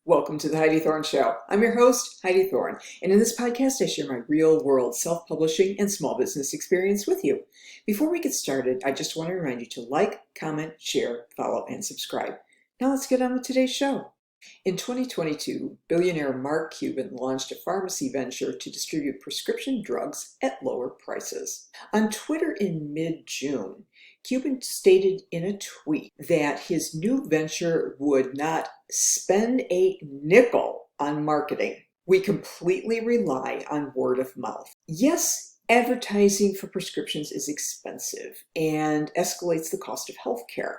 Welcome to the Heidi Thorne Show. I'm your host, Heidi Thorne, and in this podcast I share my real-world self-publishing and small business experience with you. Before we get started, I just want to remind you to like, comment, share, follow, and subscribe. Now let's get on with today's show. In 2022, billionaire Mark Cuban launched a pharmacy venture to distribute prescription drugs at lower prices. On Twitter in mid-June, Cuban stated in a tweet that his new venture would not spend a nickel on marketing. We completely rely on word of mouth. Yes, advertising for prescriptions is expensive and escalates the cost of healthcare.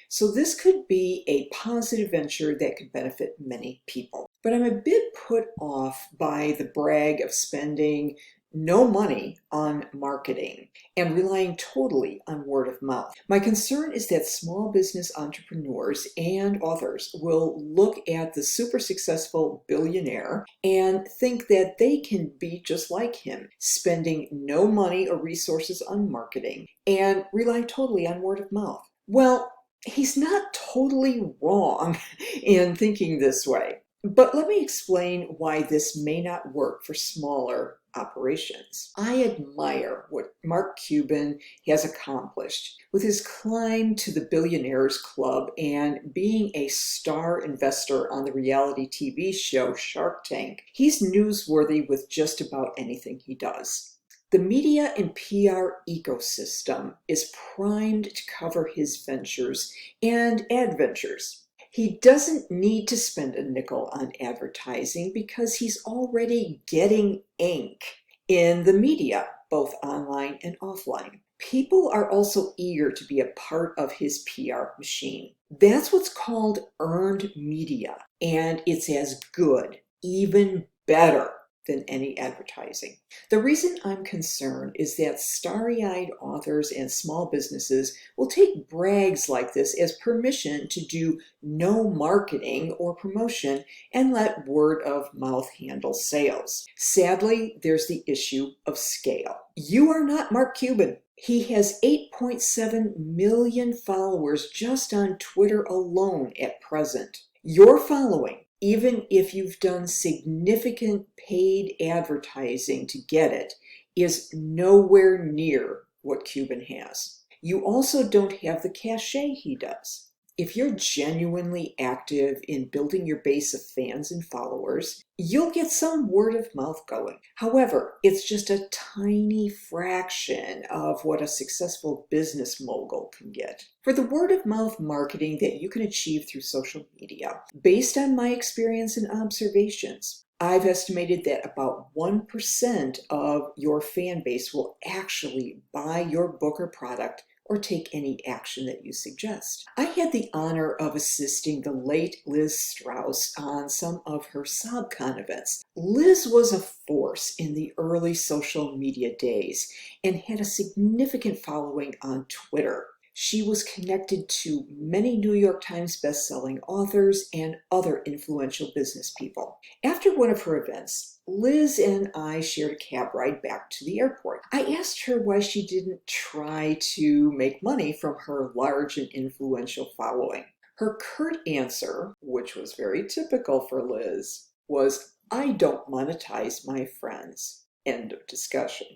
So this could be a positive venture that could benefit many people. But I'm a bit put off by the brag of spending no money on marketing and relying totally on word of mouth. My concern is that small business entrepreneurs and authors will look at the super successful billionaire and think that they can be just like him, spending no money or resources on marketing and rely totally on word of mouth. Well, he's not totally wrong in thinking this way, but let me explain why this may not work for smaller operations. I admire what Mark Cuban has accomplished with his climb to the Billionaires Club and being a star investor on the reality TV show Shark Tank. He's newsworthy with just about anything he does. The media and PR ecosystem is primed to cover his ventures and adventures. He doesn't need to spend a nickel on advertising because he's already getting ink in the media, both online and offline. People are also eager to be a part of his PR machine. That's what's called earned media, and it's as good, even better, than any advertising. The reason I'm concerned is that starry-eyed authors and small businesses will take brags like this as permission to do no marketing or promotion and let word of mouth handle sales. Sadly, there's the issue of scale. You are not Mark Cuban. He has 8.7 million followers just on Twitter alone at present. Your following, even if you've done significant paid advertising to get it, is nowhere near what Cuban has. You also don't have the cachet he does. If you're genuinely active in building your base of fans and followers, you'll get some word of mouth going. However, it's just a tiny fraction of what a successful business mogul can get. For the word of mouth marketing that you can achieve through social media, based on my experience and observations, I've estimated that about 1% of your fan base will actually buy your book or product or take any action that you suggest. I had the honor of assisting the late Liz Strauss on some of her SobCon events. Liz was a force in the early social media days and had a significant following on Twitter. She was connected to many New York Times bestselling authors and other influential business people. After one of her events, Liz and I shared a cab ride back to the airport. I asked her why she didn't try to make money from her large and influential following. Her curt answer, which was very typical for Liz, was, "I don't monetize my friends." End of discussion.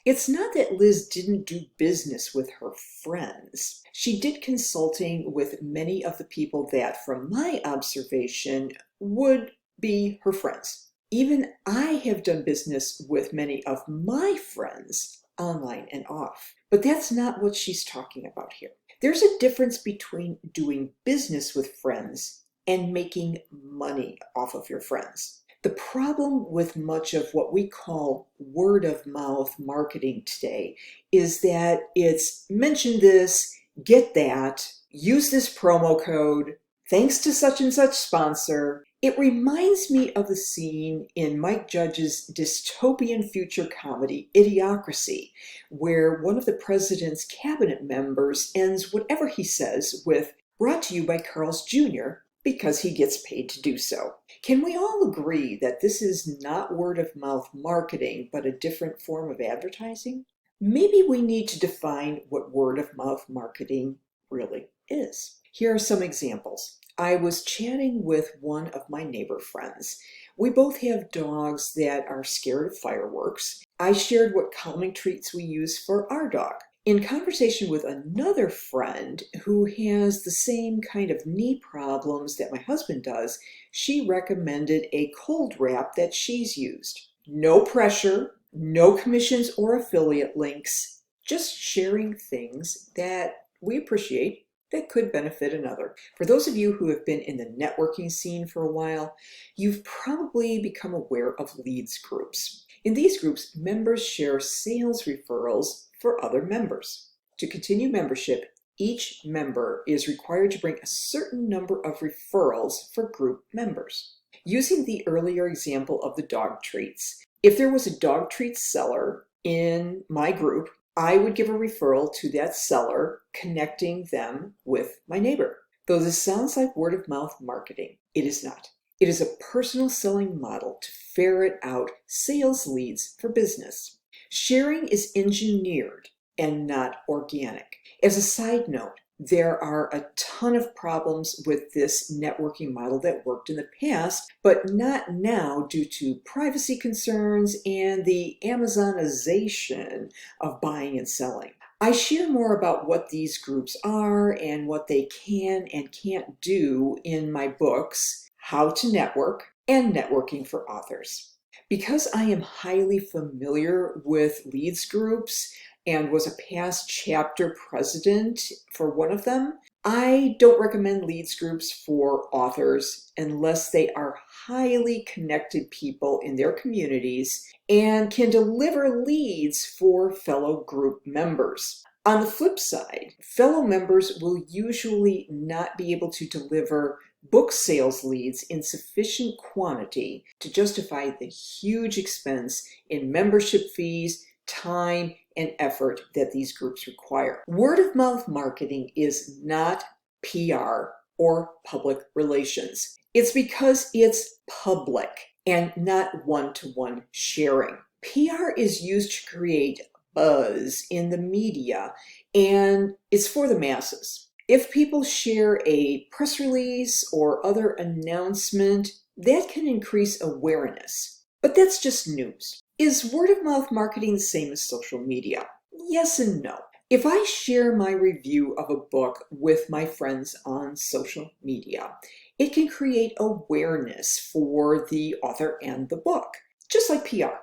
It's not that Liz didn't do business with her friends. She did consulting with many of the people that, from my observation, would be her friends. Even I have done business with many of my friends, online and off. But that's not what she's talking about here. There's a difference between doing business with friends and making money off of your friends. The problem with much of what we call word of mouth marketing today is that it's mention this, get that, use this promo code, thanks to such and such sponsor. It reminds me of the scene in Mike Judge's dystopian future comedy, Idiocracy, where one of the president's cabinet members ends whatever he says with, "Brought to you by Carl's Jr., because he gets paid to do so." Can we all agree that this is not word of mouth marketing, but a different form of advertising? Maybe we need to define what word of mouth marketing really is. Here are some examples. I was chatting with one of my neighbor friends. We both have dogs that are scared of fireworks. I shared what calming treats we use for our dog. In conversation with another friend who has the same kind of knee problems that my husband does, she recommended a cold wrap that she's used. No pressure, no commissions or affiliate links, just sharing things that we appreciate that could benefit another. For those of you who have been in the networking scene for a while, you've probably become aware of leads groups. In these groups, members share sales referrals for other members. To continue membership, each member is required to bring a certain number of referrals for group members. Using the earlier example of the dog treats, if there was a dog treats seller in my group, I would give a referral to that seller, connecting them with my neighbor. Though this sounds like word of mouth marketing, it is not. It is a personal selling model to ferret out sales leads for business. Sharing is engineered and not organic. As a side note, there are a ton of problems with this networking model that worked in the past, but not now due to privacy concerns and the Amazonization of buying and selling. I share more about what these groups are and what they can and can't do in my books, How to Network and Networking for Authors. Because I am highly familiar with leads groups and was a past chapter president for one of them, I don't recommend leads groups for authors unless they are highly connected people in their communities and can deliver leads for fellow group members. On the flip side, fellow members will usually not be able to deliver book sales leads in sufficient quantity to justify the huge expense in membership fees, time, and effort that these groups require. Word of mouth marketing is not PR or public relations. It's because it's public and not one-to-one sharing. PR is used to create buzz in the media, and it's for the masses. If people share a press release or other announcement, that can increase awareness. But that's just news. Is word of mouth marketing the same as social media? Yes and no. If I share my review of a book with my friends on social media, it can create awareness for the author and the book, just like PR.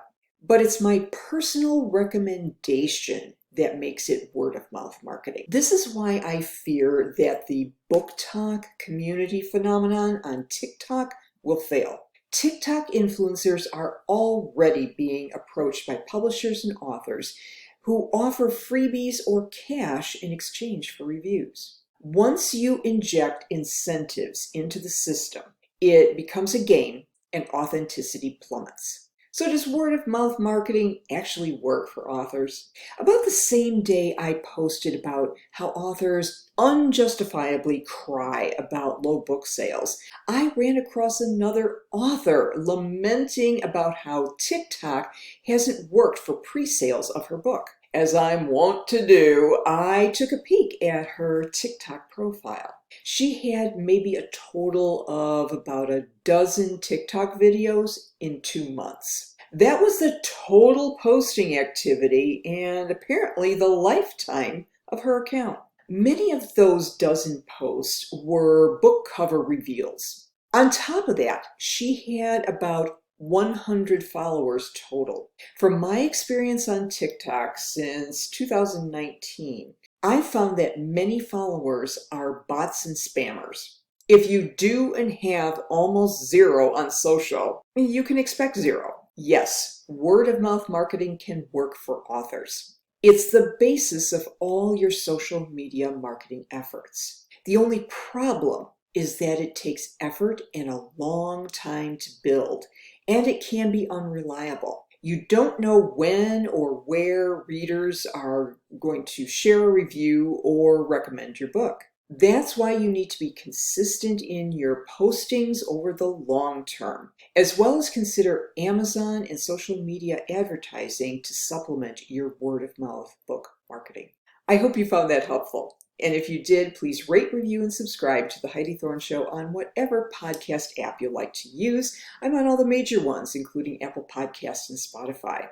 But it's my personal recommendation that makes it word of mouth marketing. This is why I fear that the book talk community phenomenon on TikTok will fail. TikTok influencers are already being approached by publishers and authors who offer freebies or cash in exchange for reviews. Once you inject incentives into the system, it becomes a game and authenticity plummets. So does word of mouth marketing actually work for authors? About the same day I posted about how authors unjustifiably cry about low book sales, I ran across another author lamenting about how TikTok hasn't worked for pre-sales of her book. As I'm wont to do, I took a peek at her TikTok profile. She had maybe a total of about a dozen TikTok videos in 2 months. That was the total posting activity and apparently the lifetime of her account. Many of those dozen posts were book cover reveals. On top of that, she had about 100 followers total. From my experience on TikTok since 2019, I found that many followers are bots and spammers. If you do and have almost zero on social, you can expect zero. Yes, word of mouth marketing can work for authors. It's the basis of all your social media marketing efforts. The only problem is that it takes effort and a long time to build, and it can be unreliable. You don't know when or where readers are going to share a review or recommend your book. That's why you need to be consistent in your postings over the long term, as well as consider Amazon and social media advertising to supplement your word of mouth book marketing. I hope you found that helpful. And if you did, please rate, review, and subscribe to The Heidi Thorne Show on whatever podcast app you like to use. I'm on all the major ones, including Apple Podcasts and Spotify.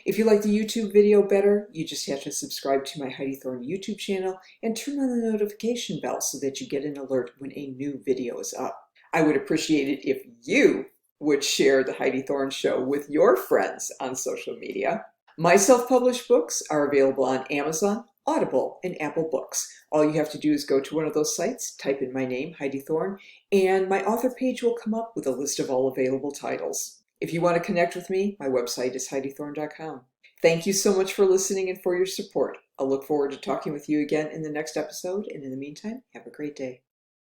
If you like the YouTube video better, you just have to subscribe to my Heidi Thorne YouTube channel and turn on the notification bell so that you get an alert when a new video is up. I would appreciate it if you would share The Heidi Thorne Show with your friends on social media. My self-published books are available on Amazon, Audible, and Apple Books. All you have to do is go to one of those sites, type in my name, Heidi Thorne, and my author page will come up with a list of all available titles. If you want to connect with me, my website is HeidiThorne.com. Thank you so much for listening and for your support. I'll look forward to talking with you again in the next episode, and in the meantime, have a great day.